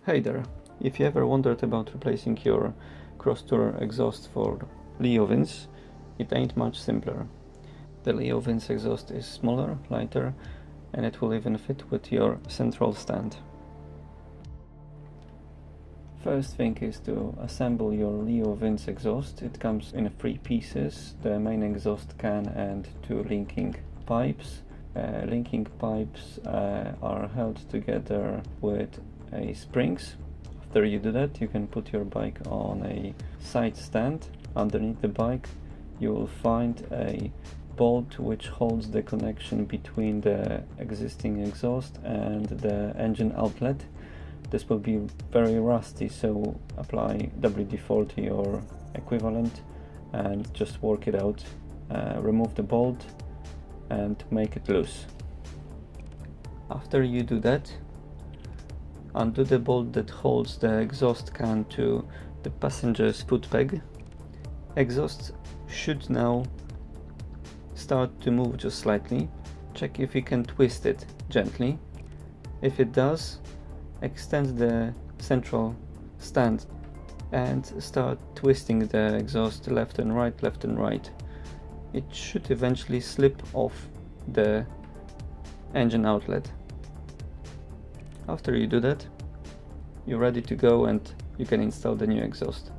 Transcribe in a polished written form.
Hey there! If you ever wondered about replacing your Crosstourer exhaust for LeoVince, it ain't much simpler. The LeoVince exhaust is smaller, lighter, and it will even fit with your central stand. First thing is to assemble your LeoVince exhaust. It comes in 3 pieces: the main exhaust can and 2 linking pipes. Linking pipes are held together with springs. After you do that, you can put your bike on a side stand. Underneath the bike you will find a bolt which holds the connection between the existing exhaust and the engine outlet. This will be very rusty, so apply WD-40 or equivalent and just work it out. Remove the bolt and make it loose. After you do that, undo the bolt that holds the exhaust can to the passenger's foot peg. Exhaust should now start to move just slightly. Check if you can twist it gently. If it does, extend the central stand and start twisting the exhaust left and right, left and right. It should eventually slip off the engine outlet. After you do that, you're ready to go and you can install the new exhaust.